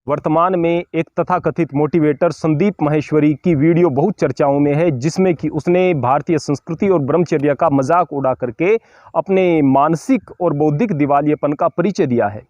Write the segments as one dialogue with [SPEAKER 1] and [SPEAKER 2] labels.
[SPEAKER 1] वर्तमान में एक तथाकथित मोटिवेटर संदीप माहेश्वरी की वीडियो बहुत चर्चाओं में है, जिसमें कि उसने भारतीय संस्कृति और ब्रह्मचर्य का मजाक उड़ा करके अपने मानसिक और बौद्धिक दिवालियेपन का परिचय दिया है।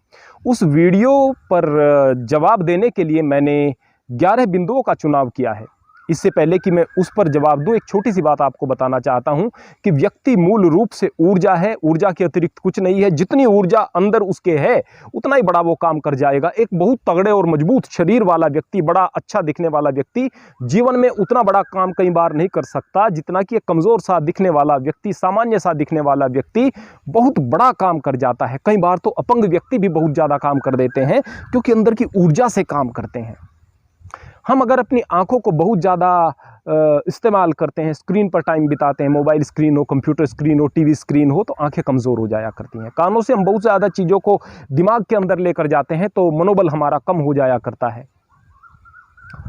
[SPEAKER 1] उस वीडियो पर जवाब देने के लिए मैंने 11 बिंदुओं का चुनाव किया है। इससे पहले कि मैं उस पर जवाब दूं, एक छोटी सी बात आपको बताना चाहता हूं कि व्यक्ति मूल रूप से ऊर्जा है, ऊर्जा के अतिरिक्त कुछ नहीं है। जितनी ऊर्जा अंदर उसके है उतना ही बड़ा वो काम कर जाएगा। एक बहुत तगड़े और मजबूत शरीर वाला व्यक्ति, बड़ा अच्छा दिखने वाला व्यक्ति जीवन में उतना बड़ा काम कई बार नहीं कर सकता जितना कि एक कमज़ोर सा दिखने वाला व्यक्ति, सामान्य सा दिखने वाला व्यक्ति बहुत बड़ा काम कर जाता है। कई बार तो अपंग व्यक्ति भी बहुत ज़्यादा काम कर देते हैं क्योंकि अंदर की ऊर्जा से काम करते हैं। हम अगर अपनी आंखों को बहुत ज़्यादा इस्तेमाल करते हैं, स्क्रीन पर टाइम बिताते हैं, मोबाइल स्क्रीन हो, कंप्यूटर स्क्रीन हो, टीवी स्क्रीन हो, तो आंखें कमज़ोर हो जाया करती हैं। कानों से हम बहुत ज़्यादा चीज़ों को दिमाग के अंदर लेकर जाते हैं तो मनोबल हमारा कम हो जाया करता है।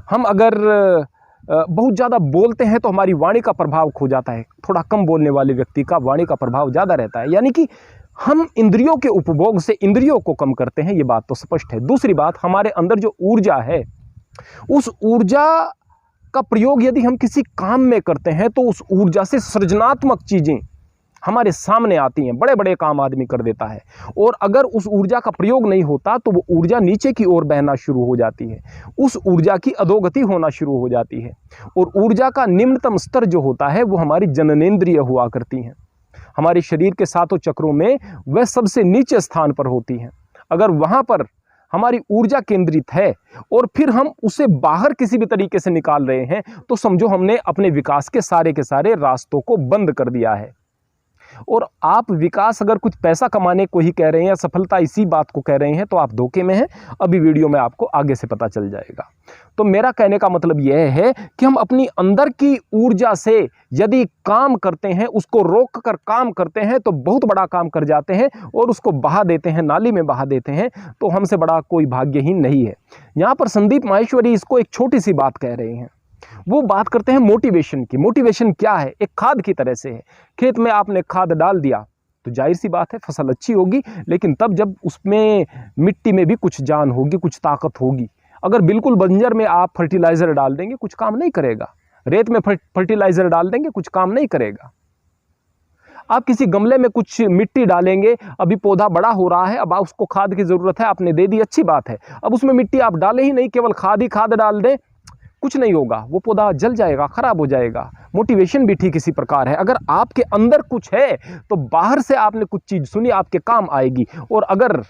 [SPEAKER 1] हम अगर बहुत ज़्यादा बोलते हैं तो हमारी वाणी का प्रभाव खो जाता है। थोड़ा कम बोलने वाले व्यक्ति का वाणी का प्रभाव ज़्यादा रहता है। यानी कि हम इंद्रियों के उपभोग से इंद्रियों को कम करते हैं, ये बात तो स्पष्ट है। दूसरी बात, हमारे अंदर जो ऊर्जा है, उस ऊर्जा का प्रयोग यदि हम किसी काम में करते हैं तो उस ऊर्जा से सृजनात्मक चीजें हमारे सामने आती हैं। बड़े बड़े काम आदमी कर देता है, और अगर उस ऊर्जा का प्रयोग नहीं होता तो वो ऊर्जा नीचे की ओर बहना शुरू हो जाती है, उस ऊर्जा की अधोगति होना शुरू हो जाती है। और ऊर्जा का निम्नतम स्तर जो होता है वो हमारी जननेंद्रिय हुआ करती हैं। हमारे शरीर के 7 चक्रों में वह सबसे नीचे स्थान पर होती हैं। अगर वहां पर हमारी ऊर्जा केंद्रित है और फिर हम उसे बाहर किसी भी तरीके से निकाल रहे हैं तो समझो हमने अपने विकास के सारे रास्तों को बंद कर दिया है। और आप विकास अगर कुछ पैसा कमाने को ही कह रहे हैं या सफलता इसी बात को कह रहे हैं तो आप धोखे में हैं। अभी वीडियो में आपको आगे से पता चल जाएगा। तो मेरा कहने का मतलब यह है कि हम अपनी अंदर की ऊर्जा से यदि काम करते हैं, उसको रोक कर काम करते हैं तो बहुत बड़ा काम कर जाते हैं, और उसको बहा देते हैं, नाली में बहा देते हैं, तो हमसे बड़ा कोई भाग्यहीन नहीं है। यहाँ पर संदीप माहेश्वरी इसको एक छोटी सी बात कह रहे हैं। वो बात करते हैं मोटिवेशन की। मोटिवेशन क्या है? एक खाद की तरह से है। खेत में आपने खाद डाल दिया तो जाहिर सी बात है फसल अच्छी होगी, लेकिन तब जब उसमें मिट्टी में भी कुछ जान होगी, कुछ ताकत होगी। अगर बिल्कुल बंजर में आप फर्टिलाइजर डाल देंगे, कुछ काम नहीं करेगा। रेत में फर्टिलाइजर डाल देंगे, कुछ काम नहीं करेगा। आप किसी गमले में कुछ मिट्टी डालेंगे, अभी पौधा बड़ा हो रहा है, अब उसको खाद की जरूरत है, आपने दे दी, अच्छी बात है। अब उसमें मिट्टी आप डालें ही नहीं, केवल खाद ही खाद डाल दें, कुछ नहीं होगा, वो पौधा जल जाएगा, खराब हो जाएगा। मोटिवेशन भी ठीक इसी प्रकार है। अगर आपके अंदर कुछ है तो बाहर से आपने कुछ चीज सुनी, आपके काम आएगी। और अगर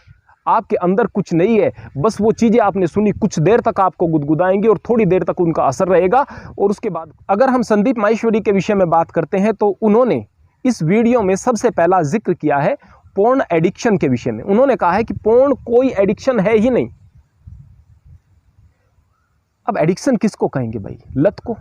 [SPEAKER 1] आपके अंदर कुछ नहीं है, बस वो चीजें आपने सुनी, कुछ देर तक आपको गुदगुदाएंगी और थोड़ी देर तक उनका असर रहेगा, और उसके बाद अगर हम संदीप माहेश्वरी के विषय में बात करते हैं तो उन्होंने इस वीडियो में सबसे पहला जिक्र किया है पोर्न एडिक्शन के विषय में। उन्होंने कहा है कि पोर्न कोई एडिक्शन है ही नहीं। अब एडिक्शन किसको कहेंगे भाई? लत को।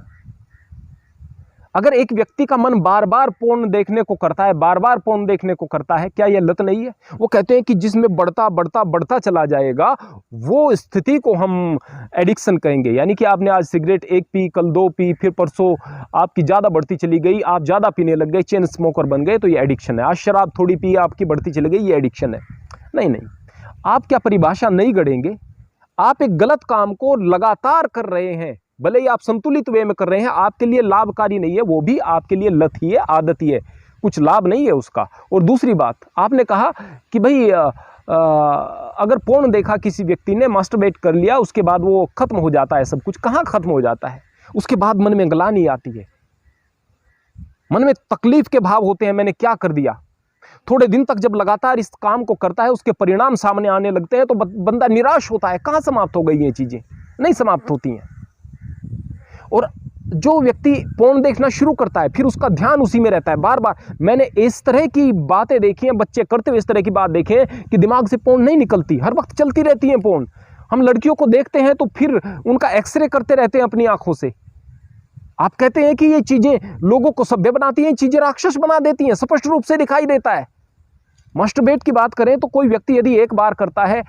[SPEAKER 1] अगर एक व्यक्ति का मन बार बार पोर्न देखने को करता है, बार बार पोर्न देखने को करता है, क्या यह लत नहीं है? वो कहते हैं कि जिसमें बढ़ता बढ़ता बढ़ता चला जाएगा वो स्थिति को हम एडिक्शन कहेंगे। यानी कि आपने आज सिगरेट 1 पी, कल 2 पी, फिर परसों आपकी ज़्यादा बढ़ती चली गई, आप ज़्यादा पीने लग गए, चेन स्मोकर बन गए, तो ये एडिक्शन है। आज शराब थोड़ी पी, आपकी बढ़ती चली गई, ये एडिक्शन है। नहीं, आप क्या परिभाषा नहीं गढ़ेंगे? आप एक गलत काम को लगातार कर रहे हैं, भले ही आप संतुलित वे में कर रहे हैं, आपके लिए लाभकारी नहीं है, वो भी आपके लिए लत ही है, आदत ही है, कुछ लाभ नहीं है उसका। और दूसरी बात, आपने कहा कि भाई अगर पोर्न देखा किसी व्यक्ति ने, मास्टरबेट कर लिया, उसके बाद वो खत्म हो जाता है सब कुछ। कहाँ खत्म हो जाता है? उसके बाद मन में ग्लानि आती है, मन में तकलीफ के भाव होते हैं, मैंने क्या कर दिया। थोड़े दिन तक जब लगातार इस काम को करता है, उसके परिणाम सामने आने लगते हैं तो बंदा निराश होता है। कहाँ समाप्त हो गई ये चीजें? नहीं समाप्त होती हैं। और जो व्यक्ति पोर्न देखना शुरू करता है, फिर उसका ध्यान उसी में रहता है बार बार। मैंने इस तरह की बातें देखी हैं, बच्चे करते हुए इस तरह की बात देखे हैं कि दिमाग से पोर्न नहीं निकलती, हर वक्त चलती रहती है पोर्न। हम लड़कियों को देखते हैं तो फिर उनका एक्सरे करते रहते हैं अपनी आंखों से। आप कहते हैं कि ये चीजें लोगों को सभ्य बनाती हैं, चीजें राक्षस बना देती हैं, स्पष्ट रूप से दिखाई देता है। मास्टरबेट की बात करें तो कोई व्यक्ति यदि एक बार करता है,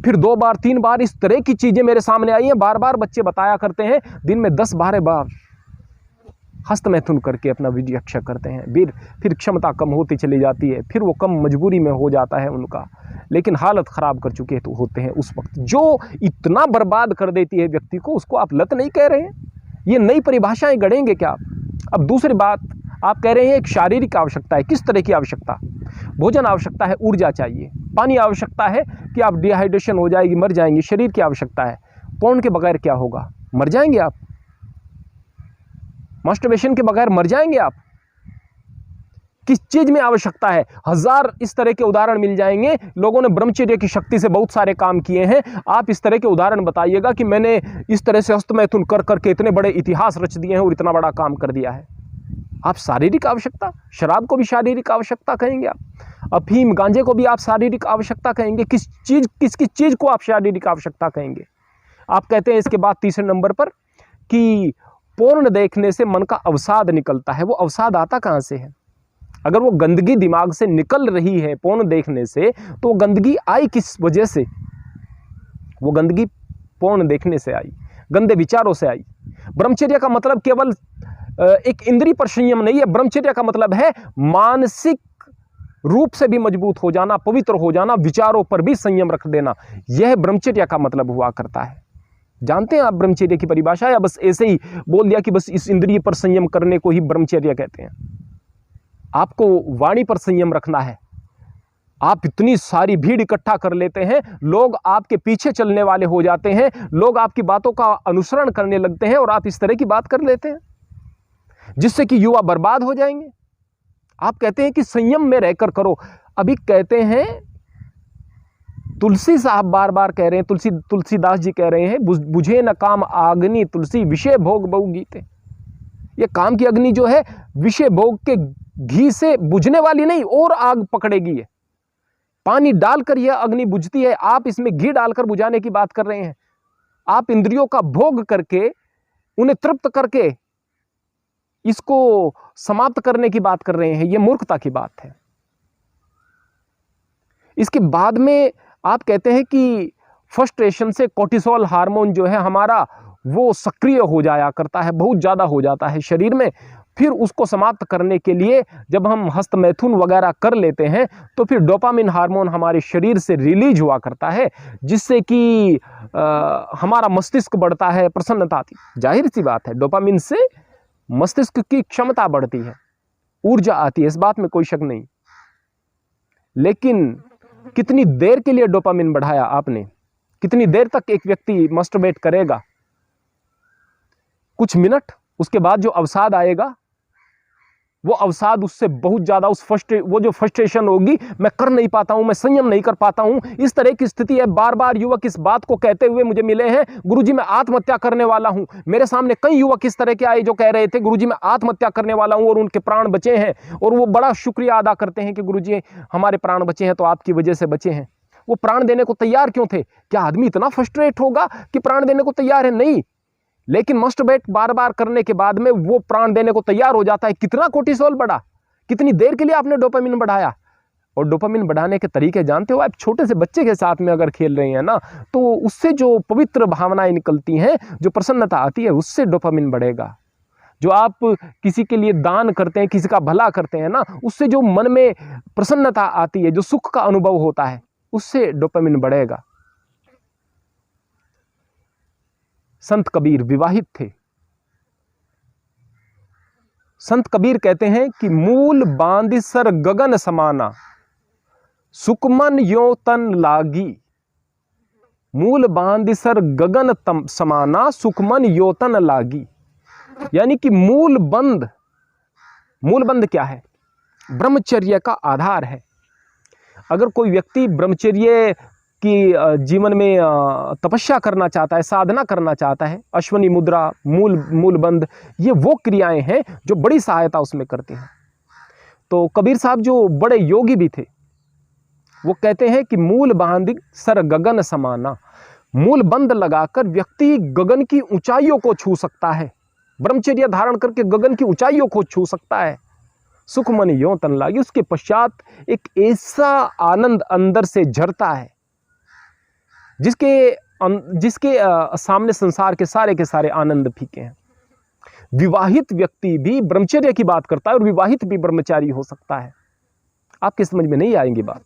[SPEAKER 1] फिर 2 बार 3 बार, इस तरह की चीजें मेरे सामने आई हैं, बार बार बच्चे बताया करते हैं, दिन में 10-12 बार हस्त मैथुन करके अपना वीर्यक्षा करते हैं, फिर क्षमता कम होती चली जाती है, फिर वो कम मजबूरी में हो जाता है उनका, लेकिन हालत ख़राब कर चुके तो होते हैं उस वक्त, जो इतना बर्बाद कर देती है व्यक्ति को, उसको आप लत नहीं कह रहे हैं? ये नई परिभाषाएं गढ़ेंगे क्या आप? अब दूसरी बात, आप कह रहे हैं एक शारीरिक आवश्यकता है। किस तरह की आवश्यकता? भोजन आवश्यकता है, ऊर्जा चाहिए, पानी आवश्यकता है कि आप डिहाइड्रेशन हो जाएगी, मर जाएंगे, शरीर की आवश्यकता है। पौन के बगैर क्या होगा? मर जाएंगे आप। मास्टरबेशन के बगैर मर जाएंगे आप। किस चीज में आवश्यकता है? हजार इस तरह के उदाहरण मिल जाएंगे। लोगों ने ब्रह्मचर्य की शक्ति से बहुत सारे काम किए हैं। आप इस तरह के उदाहरण बताइएगा कि मैंने इस तरह से हस्तमैथुन कर करके इतने बड़े इतिहास रच दिए हैं और इतना बड़ा काम कर दिया है। आप शारीरिक आवश्यकता, शराब को भी शारीरिक आवश्यकता कहेंगे आप, अफीम गांजे को भी आप शारीरिक आवश्यकता कहेंगे? किस चीज को आप शारीरिक आवश्यकता कहेंगे? आप कहते हैं इसके बाद तीसरे नंबर पर कि पोर्न देखने से मन का अवसाद निकलता है। वो अवसाद आता कहाँ से है? अगर वो गंदगी दिमाग से निकल रही है पोर्न देखने से, तो वो गंदगी आई किस वजह से? वो गंदगी पोर्न देखने से आई, गंदे विचारों से आई। ब्रह्मचर्य का मतलब केवल एक इंद्रिय पर संयम नहीं है। ब्रह्मचर्य का मतलब है मानसिक रूप से भी मजबूत हो जाना, पवित्र हो जाना, विचारों पर भी संयम रख देना। यह ब्रह्मचर्य का मतलब हुआ करता है। जानते हैं आप ब्रह्मचर्य की परिभाषा, या बस ऐसे ही बोल दिया कि बस इस इंद्रिय पर संयम करने को ही ब्रह्मचर्य कहते हैं? आपको वाणी पर संयम रखना है। आप इतनी सारी भीड़ इकट्ठा कर लेते हैं, लोग आपके पीछे चलने वाले हो जाते हैं, लोग आपकी बातों का अनुसरण करने लगते हैं, और आप इस तरह की बात कर लेते हैं जिससे कि युवा बर्बाद हो जाएंगे। आप कहते हैं कि संयम में रहकर करो। अभी कहते हैं, तुलसी साहब बार बार कह रहे हैं, तुलसीदास जी कह रहे हैं, बुझे न काम आग्नि तुलसी विषय भोग बहु गीते। ये काम की अग्नि जो है विषय भोग के घी से बुझने वाली नहीं, और आग पकड़ेगी। ये पानी डालकर यह अग्नि बुझती है, आप इसमें घी डालकर बुझाने की बात कर रहे हैं। आप इंद्रियों का भोग करके, उन्हें तृप्त करके इसको समाप्त करने की बात कर रहे हैं। यह मूर्खता की बात है। इसके बाद में आप कहते हैं कि फ्रस्ट्रेशन से कोर्टिसोल हार्मोन जो है हमारा, वो सक्रिय हो जाया करता है, बहुत ज़्यादा हो जाता है शरीर में। फिर उसको समाप्त करने के लिए जब हम हस्तमैथुन वगैरह कर लेते हैं, तो फिर डोपामिन हार्मोन हमारे शरीर से रिलीज हुआ करता है, जिससे कि हमारा मस्तिष्क बढ़ता है, प्रसन्नता आती। जाहिर सी बात है, डोपामिन से मस्तिष्क की क्षमता बढ़ती है, ऊर्जा आती है, इस बात में कोई शक नहीं। लेकिन कितनी देर के लिए डोपामिन बढ़ाया आपने? कितनी देर तक एक व्यक्ति मस्टरबेट करेगा? कुछ मिनट, उसके बाद जो अवसाद आएगा, वो अवसाद उससे बहुत ज्यादा, वो जो फ्रस्ट्रेशन होगी, मैं कर नहीं पाता हूं, मैं संयम नहीं कर पाता हूं, इस तरह की स्थिति है। बार बार युवक इस बात को कहते हुए मुझे मिले हैं, गुरुजी मैं आत्महत्या करने वाला हूं। मेरे सामने कई युवक इस तरह के आए जो कह रहे थे गुरुजी मैं आत्महत्या करने वाला हूं, और उनके प्राण बचे हैं, और वो बड़ा शुक्रिया अदा करते हैं कि गुरुजी हमारे प्राण बचे हैं तो आपकी वजह से बचे हैं। वो प्राण देने को तैयार क्यों थे? क्या आदमी इतना फ्रस्ट्रेट होगा कि प्राण देने को तैयार है? नहीं। लेकिन मस्टरबेट बार बार करने के बाद में वो प्राण देने को तैयार हो जाता है। कितना कोर्टिसोल बढ़ा, कितनी देर के लिए आपने डोपामिन बढ़ाया? और डोपामिन बढ़ाने के तरीके जानते हो आप? छोटे से बच्चे के साथ में अगर खेल रहे हैं ना, तो उससे जो पवित्र भावनाएं निकलती हैं, जो प्रसन्नता आती है, उससे डोपामिन बढ़ेगा। जो आप किसी के लिए दान करते हैं, किसी का भला करते हैं ना, उससे जो मन में प्रसन्नता आती है, जो सुख का अनुभव होता है, उससे डोपामिन बढ़ेगा। संत कबीर विवाहित थे। संत कबीर कहते हैं कि मूल बांधि सर गगन समाना, सुकमन यो तन लागी। मूल बांधि सर गगन समाना, सुकमन यो तन लागी। यानी कि मूल बंध क्या है? ब्रह्मचर्य का आधार है। अगर कोई व्यक्ति ब्रह्मचर्य कि जीवन में तपस्या करना चाहता है, साधना करना चाहता है, अश्वनी मुद्रा, मूल बंध, ये वो क्रियाएं हैं जो बड़ी सहायता उसमें करती हैं। तो कबीर साहब जो बड़े योगी भी थे, वो कहते हैं कि मूल बांधि सर गगन समाना। मूल बंध लगाकर व्यक्ति गगन की ऊंचाइयों को छू सकता है, ब्रह्मचर्य धारण करके गगन की ऊंचाइयों को छू सकता है। सुखमन यों तन लागी। उसके पश्चात एक ऐसा आनंद अंदर से झरता है जिसके सामने संसार के सारे आनंद फीके हैं। विवाहित व्यक्ति भी ब्रह्मचर्य की बात करता है और विवाहित भी ब्रह्मचारी हो सकता है। आपके समझ में नहीं आएंगी बात,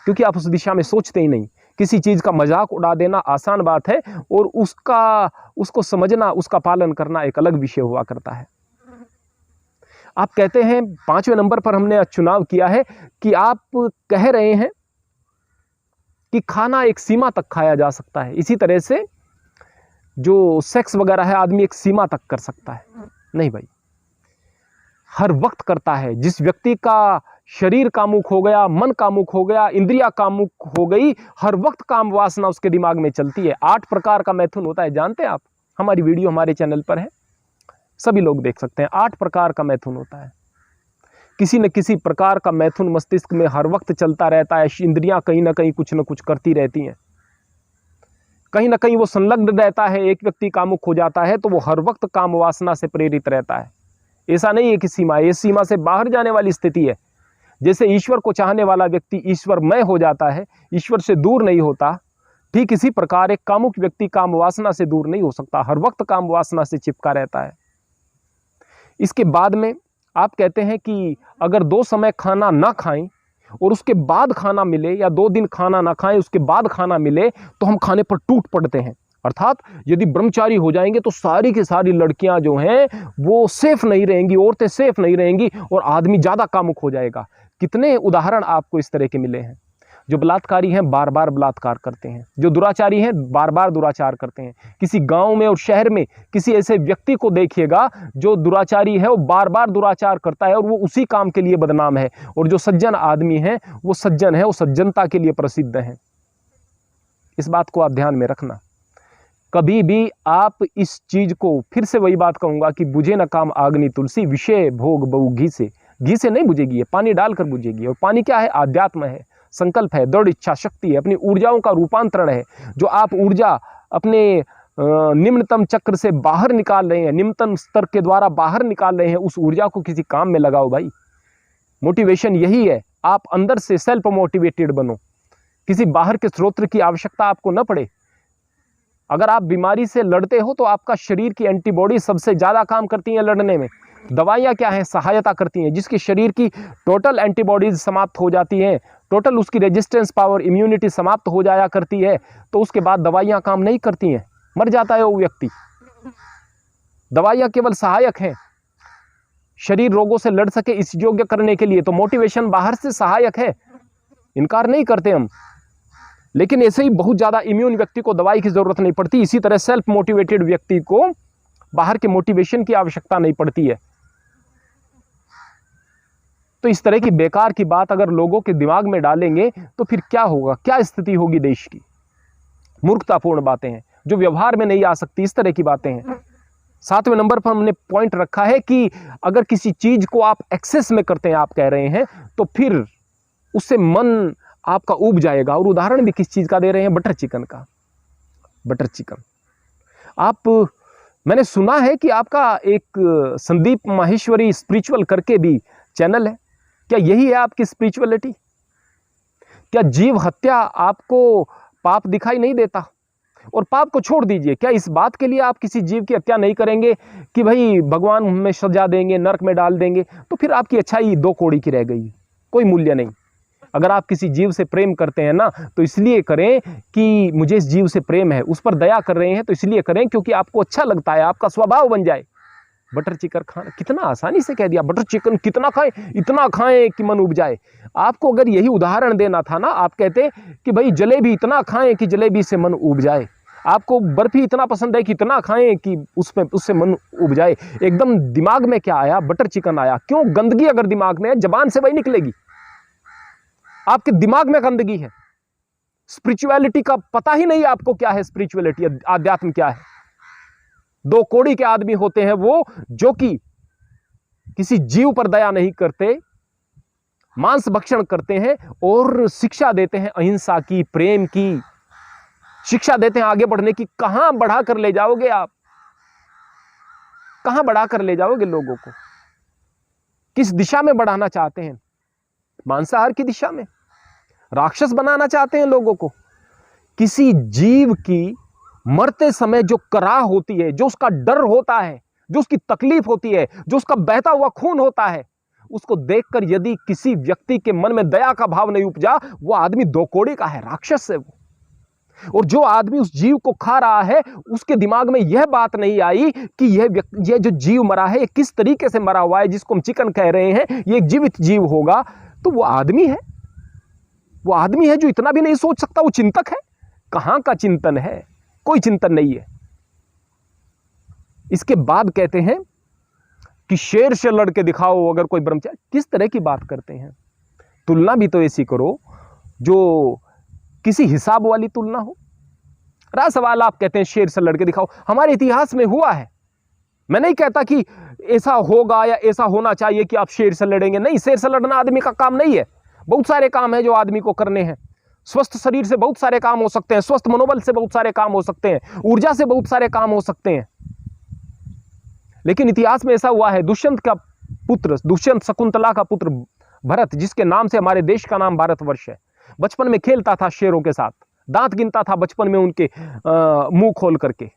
[SPEAKER 1] क्योंकि आप उस दिशा में सोचते ही नहीं। किसी चीज का मजाक उड़ा देना आसान बात है और उसको समझना, उसका पालन करना एक अलग विषय हुआ करता है। आप कहते हैं 5वें नंबर पर हमने चुनाव किया है कि आप कह रहे हैं कि खाना एक सीमा तक खाया जा सकता है। इसी तरह से जो सेक्स वगैरह है आदमी एक सीमा तक कर सकता है। नहीं भाई, हर वक्त करता है। जिस व्यक्ति का शरीर कामुक हो गया, मन कामुक हो गया, इंद्रिया कामुक हो गई, हर वक्त काम वासना उसके दिमाग में चलती है। 8 प्रकार का मैथुन होता है, जानते हैं आप? हमारी वीडियो हमारे चैनल पर है, सभी लोग देख सकते हैं। 8 प्रकार का मैथुन होता है। किसी न किसी प्रकार का मैथुन मस्तिष्क में हर वक्त चलता रहता है। इंद्रियां कहीं ना कहीं कुछ न कुछ करती रहती हैं, कहीं ना कहीं वो संलग्न रहता है। एक व्यक्ति कामुक हो जाता है तो वो हर वक्त काम वासना से प्रेरित रहता है। ऐसा नहीं है कि सीमा, ये सीमा से बाहर जाने वाली स्थिति है। जैसे ईश्वर को चाहने वाला व्यक्ति ईश्वरमय हो जाता है, ईश्वर से दूर नहीं होता, ठीक इसी प्रकार एक कामुक व्यक्ति काम वासना से दूर नहीं हो सकता, हर वक्त काम वासना से चिपका रहता है। इसके बाद में आप कहते हैं कि अगर 2 समय खाना ना खाएं और उसके बाद खाना मिले, या 2 दिन खाना ना खाएं उसके बाद खाना मिले, तो हम खाने पर टूट पड़ते हैं। अर्थात यदि ब्रह्मचारी हो जाएंगे तो सारी की सारी लड़कियां जो हैं वो सेफ नहीं रहेंगी, औरतें सेफ नहीं रहेंगी और आदमी ज्यादा कामुक हो जाएगा। कितने उदाहरण आपको इस तरह के मिले हैं। जो बलात्कारी हैं बार बार बलात्कार करते हैं, जो दुराचारी हैं बार बार दुराचार करते हैं। किसी गांव में और शहर में किसी ऐसे व्यक्ति को देखिएगा जो दुराचारी है, वो बार बार दुराचार करता है और वो उसी काम के लिए बदनाम है। और जो सज्जन आदमी है वो सज्जन है, वो सज्जनता के लिए प्रसिद्ध है। इस बात को आप ध्यान में रखना। कभी भी आप इस चीज को, फिर से वही बात कहूंगा कि बुझे न काम आग्नि तुलसी, विषय भोग बहु घी से। घी से नहीं बुझेगी, ये पानी डालकर बुझेगी। और पानी क्या है? आध्यात्म है, संकल्प है, दृढ़ इच्छा शक्ति है, अपनी ऊर्जाओं का रूपांतरण है। जो आप ऊर्जा अपने निम्नतम चक्र से बाहर निकाल रहे हैं, निम्नतम स्तर के द्वारा बाहर निकाल रहे हैं, उस ऊर्जा को किसी काम में लगाओ भाई। मोटिवेशन यही है, आप अंदर से सेल्फ मोटिवेटेड बनो, किसी बाहर के स्रोत की आवश्यकता आपको न पड़े। अगर आप बीमारी से लड़ते हो तो आपका शरीर की एंटीबॉडी सबसे ज्यादा काम करती है लड़ने में। दवाइयाँ क्या है? सहायता करती हैं। जिसके शरीर की टोटल एंटीबॉडीज समाप्त हो जाती हैं, टोटल उसकी रेजिस्टेंस पावर, इम्यूनिटी समाप्त हो जाया करती है, तो उसके बाद दवाइयाँ काम नहीं करती हैं, मर जाता है वो व्यक्ति। दवाइयाँ केवल सहायक हैं, शरीर रोगों से लड़ सके इस योग्य करने के लिए। तो मोटिवेशन बाहर से सहायक है, इनकार नहीं करते हम, लेकिन ऐसे ही बहुत ज्यादा इम्यून व्यक्ति को दवाई की जरूरत नहीं पड़ती। इसी तरह सेल्फ मोटिवेटेड व्यक्ति को बाहर के मोटिवेशन की आवश्यकता नहीं पड़ती है। तो इस तरह की बेकार की बात अगर लोगों के दिमाग में डालेंगे तो फिर क्या होगा, क्या स्थिति होगी देश की? मूर्खतापूर्ण बातें हैं जो व्यवहार में नहीं आ सकती, इस तरह की बातें हैं। 7वें नंबर पर हमने पॉइंट रखा है कि अगर किसी चीज को आप एक्सेस में करते हैं, आप कह रहे हैं, तो फिर उससे मन आपका उब जाएगा। और उदाहरण भी किस चीज का दे रहे हैं? बटर चिकन का। बटर चिकन मैंने सुना है कि आपका एक संदीप माहेश्वरी स्पिरिचुअल करके भी चैनल है। क्या यही है आपकी स्पिरिचुअलिटी? क्या जीव हत्या आपको पाप दिखाई नहीं देता? और पाप को छोड़ दीजिए, क्या इस बात के लिए आप किसी जीव की हत्या नहीं करेंगे कि भाई भगवान हमें सजा देंगे, नरक में डाल देंगे? तो फिर आपकी अच्छाई 2 कौड़ी की रह गई, कोई मूल्य नहीं। अगर आप किसी जीव से प्रेम करते हैं ना, तो इसलिए करें कि मुझे इस जीव से प्रेम है, उस पर दया कर रहे हैं तो इसलिए करें क्योंकि आपको अच्छा लगता है, आपका स्वभाव बन जाए। बटर चिकन खाना कितना आसानी से कह दिया, बटर चिकन कितना खाएं, इतना खाएं कि मन उब जाए। आपको अगर यही उदाहरण देना था ना, आप कहते कि भाई जलेबी इतना खाएं कि जलेबी से मन उब जाए। आपको बर्फी इतना पसंद है कि इतना खाएं कि उससे मन उब जाए। एकदम दिमाग में क्या आया? बटर चिकन आया। क्यों? गंदगी अगर दिमाग में है, जबान से वही निकलेगी। आपके दिमाग में गंदगी है। स्पिरिचुअलिटी का पता ही नहीं आपको क्या है, स्पिरिचुअलिटी आध्यात्म क्या है। 2 कौड़ी के आदमी होते हैं वो, जो कि किसी जीव पर दया नहीं करते, मांस भक्षण करते हैं और शिक्षा देते हैं अहिंसा की, प्रेम की शिक्षा देते हैं, आगे बढ़ने की। कहां बढ़ा कर ले जाओगे आप? कहां बढ़ा कर ले जाओगे लोगों को? किस दिशा में बढ़ाना चाहते हैं? मांसाहार की दिशा में? राक्षस बनाना चाहते हैं लोगों को? किसी जीव की मरते समय जो कराह होती है, जो उसका डर होता है, जो उसकी तकलीफ होती है, जो उसका बहता हुआ खून होता है, उसको देखकर यदि किसी व्यक्ति के मन में दया का भाव नहीं उपजा, वो आदमी दो कौड़ी का है, राक्षस है वो। और जो आदमी उस जीव को खा रहा है, उसके दिमाग में यह बात नहीं आई कि यह जो जीव मरा है, ये किस तरीके से मरा हुआ है, जिसको हम चिकन कह रहे हैं, ये एक जीवित जीव होगा, तो वो आदमी है। वो आदमी है जो इतना भी नहीं सोच सकता, वो चिंतक है। कहां का चिंतन है? कोई चिंतन नहीं है। इसके बाद कहते हैं कि शेर से लड़के दिखाओ अगर कोई ब्रह्मचारी। किस तरह की बात करते हैं? तुलना भी तो ऐसी करो जो किसी हिसाब वाली तुलना हो। रहा सवाल, आप कहते हैं शेर से लड़के दिखाओ। हमारे इतिहास में हुआ है। मैं नहीं कहता कि ऐसा होगा या ऐसा होना चाहिए कि आप शेर से लड़ेंगे, नहीं, शेर से लड़ना आदमी का काम नहीं है। बहुत सारे काम है जो आदमी को करने हैं। स्वस्थ शरीर से बहुत सारे काम हो सकते हैं, स्वस्थ मनोबल से बहुत सारे काम हो सकते हैं, ऊर्जा से बहुत सारे काम हो सकते हैं। लेकिन इतिहास में ऐसा हुआ है, दुष्यंत का पुत्र, दुष्यंत शकुंतला का पुत्र भरत, जिसके नाम से हमारे देश का नाम भारतवर्ष है, बचपन में खेलता था शेरों के साथ, दांत गिनता था बचपन में उनके मुंह खोल करके।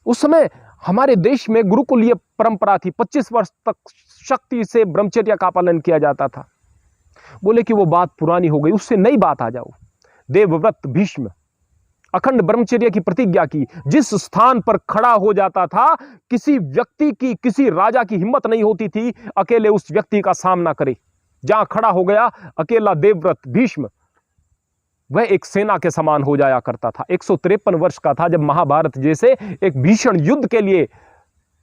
[SPEAKER 1] उस समय हमारे देश में गुरुकुलीय परंपरा थी, 25 वर्ष तक शक्ति से ब्रह्मचर्य का पालन किया जाता था। बोले कि वो बात पुरानी हो गई, उससे नई बात आ जाओ। देवव्रत भीष्म अखंड ब्रह्मचर्य की प्रतिज्ञा की। जिस स्थान पर खड़ा हो जाता था, किसी व्यक्ति की, किसी राजा की हिम्मत नहीं होती थी अकेले उस व्यक्ति का सामना करे। जहां खड़ा हो गया अकेला देवव्रत भीष्म, वह एक सेना के समान हो जाया करता था। 153 वर्ष का था जब महाभारत जैसे एक भीषण युद्ध के लिए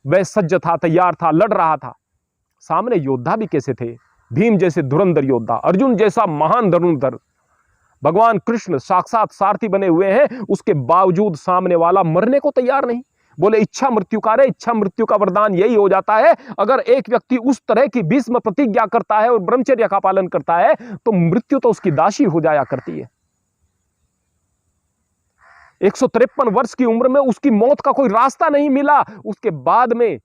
[SPEAKER 1] वह सज्ज था, तैयार था, लड़ रहा था। सामने योद्धा भी कैसे थे? भीम जैसे धुरंधर योद्धा, अर्जुन जैसा महान धनुर्धर, भगवान कृष्ण साक्षात सारथी बने हुए हैं, उसके बावजूद सामने वाला मरने को तैयार नहीं। बोले इच्छा मृत्यु का रे, इच्छा मृत्यु का वरदान यही हो जाता है। अगर एक व्यक्ति उस तरह की भीष्म प्रतिज्ञा करता है और ब्रह्मचर्य का पालन करता है, तो मृत्यु तो उसकी दासी हो जाया करती है। 153 वर्ष की उम्र में उसकी मौत का कोई रास्ता नहीं मिला। उसके बाद में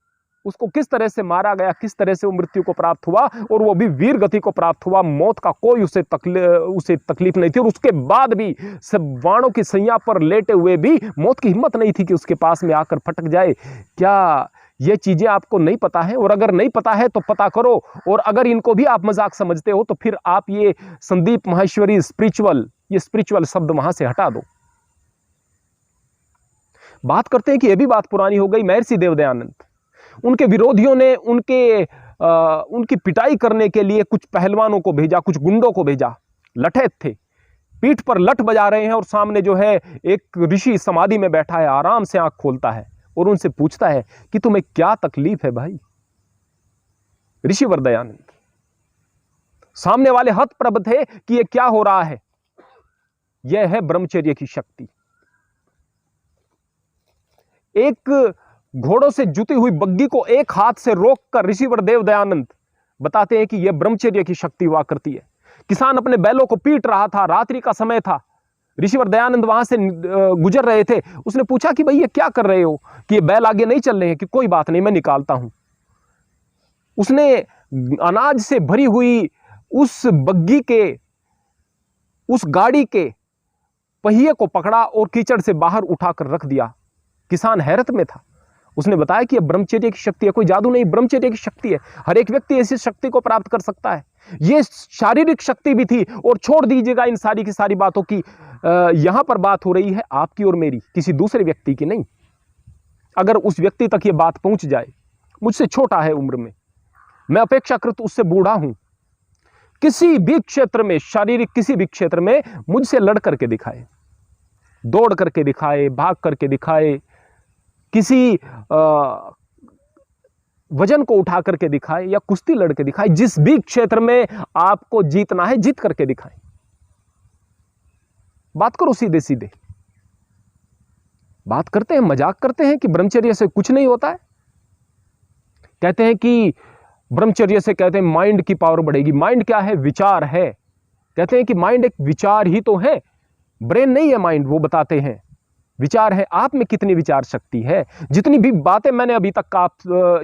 [SPEAKER 1] उसको किस तरह से मारा गया, किस तरह से वो मृत्यु को प्राप्त हुआ, और वो भी वीर गति को प्राप्त हुआ। मौत का कोई उसे तकलीफ नहीं थी, और उसके बाद भी सब बाणों की सैया पर लेटे हुए भी मौत की हिम्मत नहीं थी कि उसके पास में आकर फटक जाए। क्या ये चीजें आपको नहीं पता है? और अगर नहीं पता है तो पता करो। और अगर इनको भी आप मजाक समझते हो तो फिर आप ये संदीप माहेश्वरी ये स्पिरिचुअल शब्द वहां से हटा दो। बात करते हैं कि यह भी बात पुरानी हो गई। महर्षि देवदयानंद, उनके विरोधियों ने उनकी पिटाई करने के लिए कुछ पहलवानों को भेजा, कुछ गुंडों को भेजा। लठैत थे, पीठ पर लठ बजा रहे हैं, और सामने जो है एक ऋषि समाधि में बैठा है, आराम से आंख खोलता है और उनसे पूछता है कि तुम्हें क्या तकलीफ है भाई? ऋषिवर दयानंद सामने वाले हतप्रभ थे कि यह क्या हो रहा है। यह है ब्रह्मचर्य की शक्ति। एक घोड़ों से जुती हुई बग्गी को एक हाथ से रोककर ऋषिवर देवदयानंद बताते हैं कि यह ब्रह्मचर्य की शक्ति हुआ करती है। किसान अपने बैलों को पीट रहा था, रात्रि का समय था, ऋषिवर दयानंद वहां से गुजर रहे थे। उसने पूछा कि भाई ये क्या कर रहे हो, कि ये बैल आगे नहीं चल रहे हैं? कि कोई बात नहीं, मैं निकालता हूं। उसने अनाज से भरी हुई उस बग्गी के, उस गाड़ी के पहिए को पकड़ा और कीचड़ से बाहर उठाकर रख दिया। किसान हैरत में था। उसने बताया कि यह ब्रह्मचर्य की शक्ति है, कोई जादू नहीं, ब्रह्मचर्य की शक्ति है। हर एक व्यक्ति ऐसी शक्ति को प्राप्त कर सकता है। यह शारीरिक शक्ति भी थी। और छोड़ दीजिएगा इन सारी की सारी बातों की, यहां पर बात हो रही है आपकी और मेरी, किसी दूसरे व्यक्ति की नहीं। अगर उस व्यक्ति तक यह बात पहुंच जाए, मुझसे छोटा है उम्र में, मैं अपेक्षाकृत उससे बूढ़ा हूं, किसी भी क्षेत्र में, शारीरिक किसी भी क्षेत्र में मुझसे लड़ करके दिखाए, दौड़ करके दिखाए, भाग करके दिखाए, किसी वजन को उठा करके दिखाए या कुश्ती लड़के दिखाए, जिस भी क्षेत्र में आपको जीतना है जीत करके दिखाए। बात करो सीधे सीधे। बात करते हैं, मजाक करते हैं कि ब्रह्मचर्य से कुछ नहीं होता है। कहते हैं कि ब्रह्मचर्य से, कहते हैं माइंड की पावर बढ़ेगी। माइंड क्या है? विचार है। कहते हैं कि माइंड एक विचार ही तो है, ब्रेन नहीं है माइंड। वो बताते हैं विचार है। आप में कितनी विचार शक्ति है? जितनी भी बातें मैंने अभी तक आप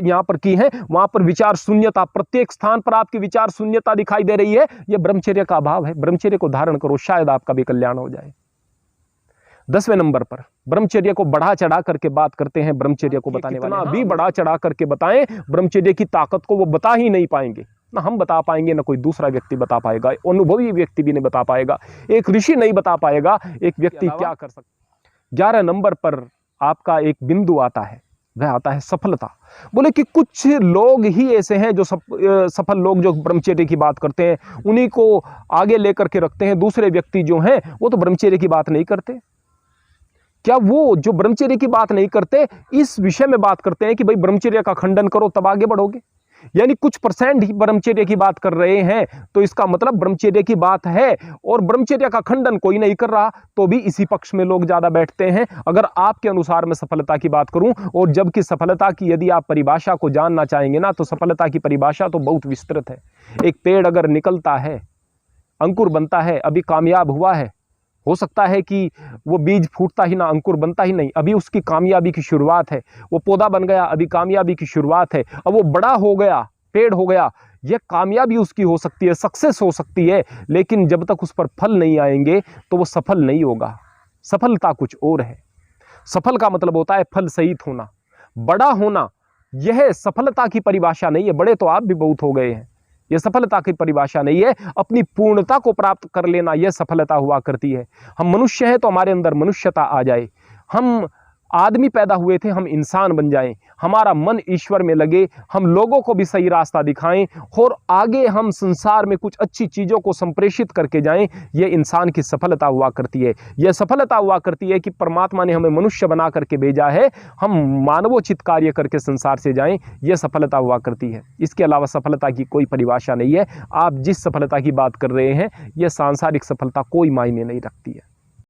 [SPEAKER 1] यहां पर की हैं, वहां पर विचार शून्यता, प्रत्येक स्थान पर आपकी विचार शून्यता दिखाई दे रही है। यह ब्रह्मचर्य का अभाव है। ब्रह्मचर्य को धारण करो, शायद आपका भी कल्याण हो जाए। 10वें नंबर पर ब्रह्मचर्य को बढ़ा चढ़ा करके बात करते हैं। ब्रह्मचर्य को बताने वाले भी बढ़ा चढ़ा करके बताएं, ब्रह्मचर्य की ताकत को वो बता ही नहीं पाएंगे। ना हम बता पाएंगे, ना कोई दूसरा व्यक्ति बता पाएगा, अनुभवी व्यक्ति भी नहीं बता पाएगा, एक ऋषि नहीं बता पाएगा एक व्यक्ति क्या कर सकता। 11 नंबर पर आपका एक बिंदु आता है, वह आता है सफलता। बोले कि कुछ लोग ही ऐसे हैं जो सफल लोग जो ब्रह्मचर्य की बात करते हैं, उन्हीं को आगे लेकर के रखते हैं। दूसरे व्यक्ति जो हैं वो तो ब्रह्मचर्य की बात नहीं करते। क्या वो जो ब्रह्मचर्य की बात नहीं करते इस विषय में बात करते हैं कि भाई ब्रह्मचर्य का खंडन करो तब आगे बढ़ोगे? यानी कुछ परसेंट ही ब्रह्मचर्य की बात कर रहे हैं तो इसका मतलब ब्रह्मचर्य की बात है और ब्रह्मचर्य का खंडन कोई नहीं कर रहा, तो भी इसी पक्ष में लोग ज्यादा बैठते हैं। अगर आपके अनुसार मैं सफलता की बात करूं, और जबकि सफलता की यदि आप परिभाषा को जानना चाहेंगे ना, तो सफलता की परिभाषा तो बहुत विस्तृत है। एक पेड़ अगर निकलता है, अंकुर बनता है, अभी कामयाब हुआ है, हो सकता है कि वो बीज फूटता ही ना, अंकुर बनता ही नहीं, अभी उसकी कामयाबी की शुरुआत है। वो पौधा बन गया, अभी कामयाबी की शुरुआत है। अब वो बड़ा हो गया, पेड़ हो गया, ये कामयाबी उसकी हो सकती है, सक्सेस हो सकती है, लेकिन जब तक उस पर फल नहीं आएंगे तो वो सफल नहीं होगा। सफलता कुछ और है। सफल का मतलब होता है फल सहित होना, बड़ा होना। यह सफलता की परिभाषा नहीं है। बड़े तो आप भी बहुत हो गए हैं, यह सफलता की परिभाषा नहीं है। अपनी पूर्णता को प्राप्त कर लेना यह सफलता हुआ करती है। हम मनुष्य हैं तो हमारे अंदर मनुष्यता आ जाए, हम आदमी पैदा हुए थे, हम इंसान बन जाएं, हमारा मन ईश्वर में लगे, हम लोगों को भी सही रास्ता दिखाएं और आगे हम संसार में कुछ अच्छी चीज़ों को संप्रेषित करके जाएं। यह इंसान की सफलता हुआ करती है। यह सफलता हुआ करती है कि परमात्मा ने हमें मनुष्य बना करके भेजा है, हम मानवोचित कार्य करके संसार से जाएं, यह सफलता हुआ करती है। इसके अलावा सफलता की कोई परिभाषा नहीं है। आप जिस सफलता की बात कर रहे हैं, यह सांसारिक सफलता कोई मायने नहीं रखती है।